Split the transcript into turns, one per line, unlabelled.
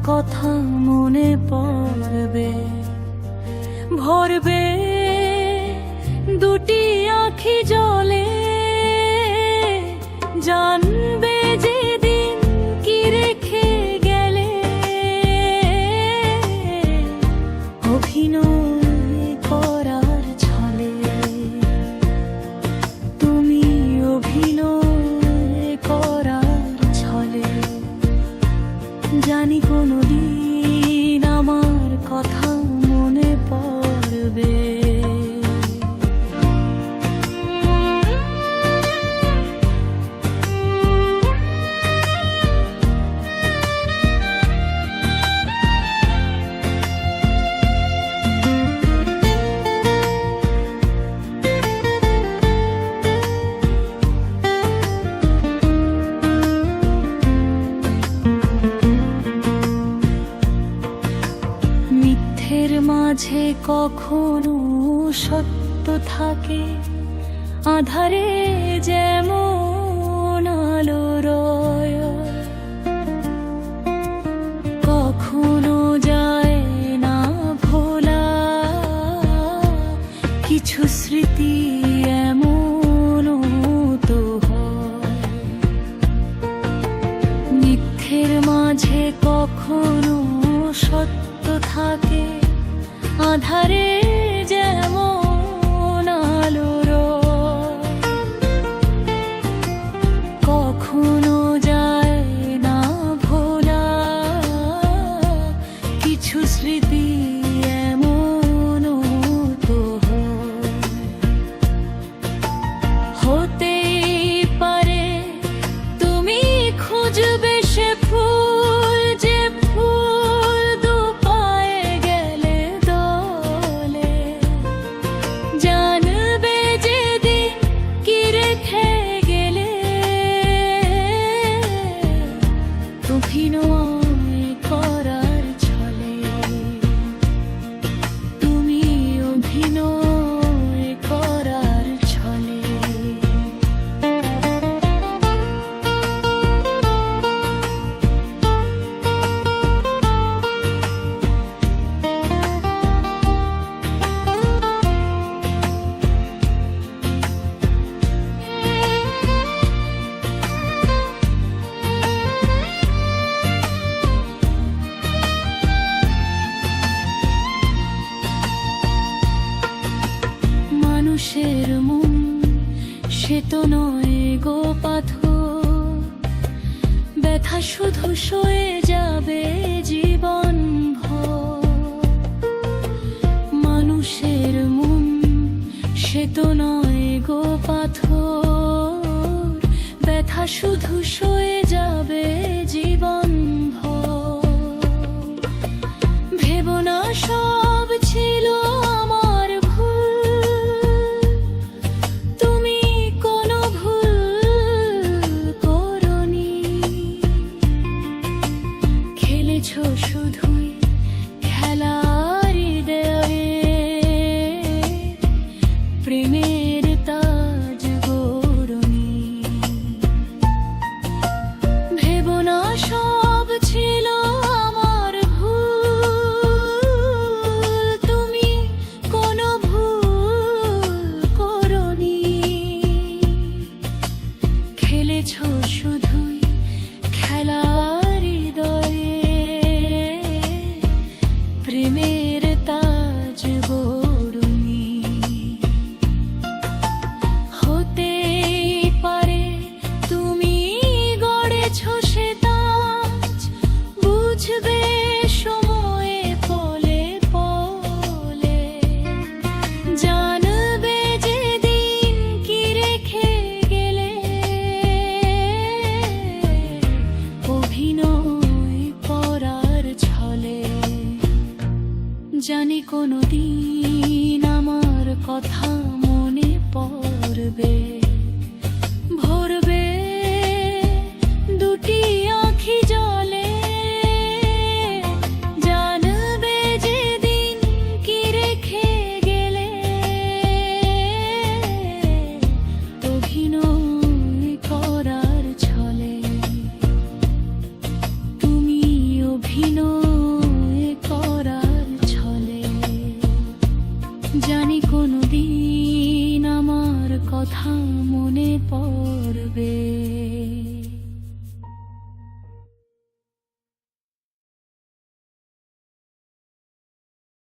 কথা মনে পড়বে, ভরবে দুটি আঁখি জলে, জানবে যেদিন কি রেখে গেলে। অভিনয় করার ছলে তুমি, অভিনয় করার ছলে, জানি কোনদিন আমার কথা মনে পড়বে। মিথ্যের মাঝে কখনো সত্য থাকে, আধারে যেমন আলো রয়। কখনো যায় না ভোলা কিছু স্মৃতি, এমন তো হয়। মিথ্যের মাঝে কখনো সত্য থাকে, আধারে যেমন আলো রয়। কখনো যায় না ভোলা কিছু স্মৃতি, এমন তো হয়। হতেই পারে তুমি খুঁজবে সে ফুল, যে ফুল দু পায়ে গেলে দলে, জানবে যেদিন কি রেখে গেলে। অভিনয় করার ছলে তুমি, অভিনয় করার ছলে। মানুষের মন সে তো নয় গো পাথর, ব্যথা শুধু সয়ে যাবে জীবন ভর। মানুষের মন সে তো নয় গো পাথর, ব্যথা শুধু সয়ে যাবে জীবন ভর। ভেবো না সব ছিল আমার ভুল, তুমি কোনো ভুল করনি। খেলেছো শুধুই খেলার হৃদয়ে, প্রেমের তাজ গড়নি। ভেবো না সব ছিল আমার ভুল, তুমি কোনো ভুল করনি। খেলেছো শুধুই খেলার হৃদয়ে, প্রেমের তাজ গড়নি। হতেই পারে তুমি গড়েছো সে তাজ, বুঝবে সময়ে পলে পলে, জানবে যেদিন কি রেখে গেলে। অভিনয় করার ছলে জানি কোনদিন আমার কথা মনে পড়ে।